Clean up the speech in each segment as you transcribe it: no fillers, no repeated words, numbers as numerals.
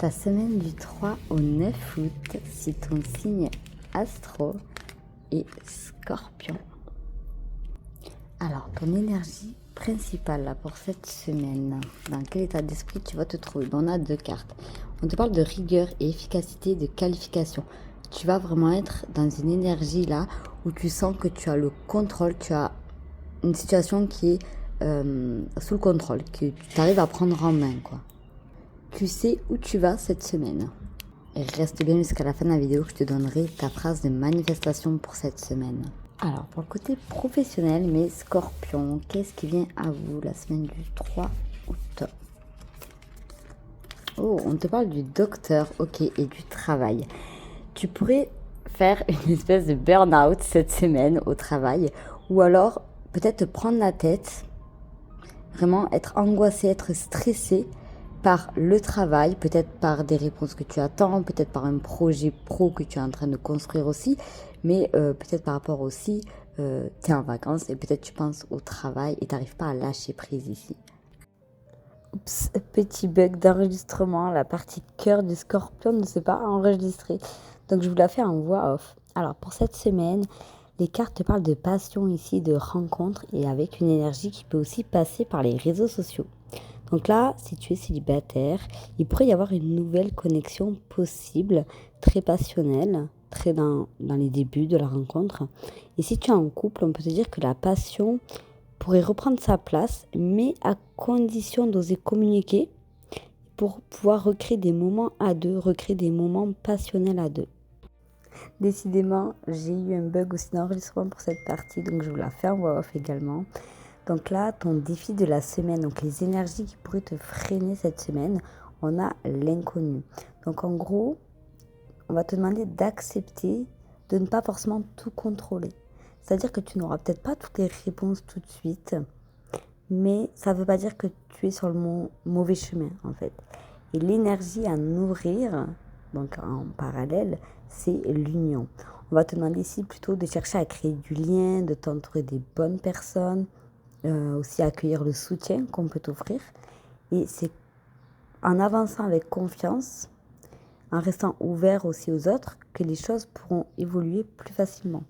Ta semaine du 3 au 9 août, si ton signe astro est Scorpion. Alors, ton énergie principale là, pour cette semaine, dans quel état d'esprit tu vas te trouver? On a deux cartes. On te parle de rigueur et efficacité, de qualification. Tu vas vraiment être dans une énergie là où tu sens que tu as le contrôle, tu as une situation qui est sous le contrôle, que tu arrives à prendre en main, quoi. Tu sais où tu vas cette semaine. Et reste bien jusqu'à la fin de la vidéo, je te donnerai ta phrase de manifestation pour cette semaine. Alors, pour le côté professionnel, mes scorpions, qu'est-ce qui vient à vous la semaine du 3 août? Oh, on te parle du docteur, ok, et du travail. Tu pourrais faire une espèce de burn-out cette semaine au travail, ou alors peut-être te prendre la tête, vraiment être angoissé, être stressé par le travail, peut-être par des réponses que tu attends, peut-être par un projet pro que tu es en train de construire aussi, mais peut-être par rapport aussi, tu es en vacances et peut-être tu penses au travail et tu n'arrives pas à lâcher prise ici. Oups, petit bug d'enregistrement, la partie cœur du scorpion ne s'est pas enregistrée, donc je vous la fais en voix off. Alors pour cette semaine, les cartes te parlent de passion ici, de rencontre et avec une énergie qui peut aussi passer par les réseaux sociaux. Donc là, si tu es célibataire, il pourrait y avoir une nouvelle connexion possible, très passionnelle, très dans les débuts de la rencontre. Et si tu es en couple, on peut te dire que la passion pourrait reprendre sa place, mais à condition d'oser communiquer pour pouvoir recréer des moments à deux, recréer des moments passionnels à deux. Décidément, j'ai eu un bug aussi d'enregistrement pour cette partie, donc je vous la fais en voix off également. Donc là, ton défi de la semaine, donc les énergies qui pourraient te freiner cette semaine, on a l'inconnu. Donc en gros, on va te demander d'accepter de ne pas forcément tout contrôler. C'est-à-dire que tu n'auras peut-être pas toutes les réponses tout de suite, mais ça ne veut pas dire que tu es sur le mauvais chemin en fait. Et l'énergie à nourrir, donc en parallèle, c'est l'union. On va te demander ici plutôt de chercher à créer du lien, de t'entourer des bonnes personnes, aussi accueillir le soutien qu'on peut t'offrir. Et c'est en avançant avec confiance, en restant ouvert aussi aux autres, que les choses pourront évoluer plus facilement.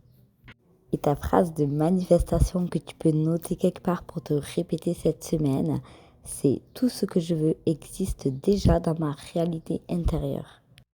Et ta phrase de manifestation que tu peux noter quelque part pour te répéter cette semaine, c'est « Tout ce que je veux existe déjà dans ma réalité intérieure ».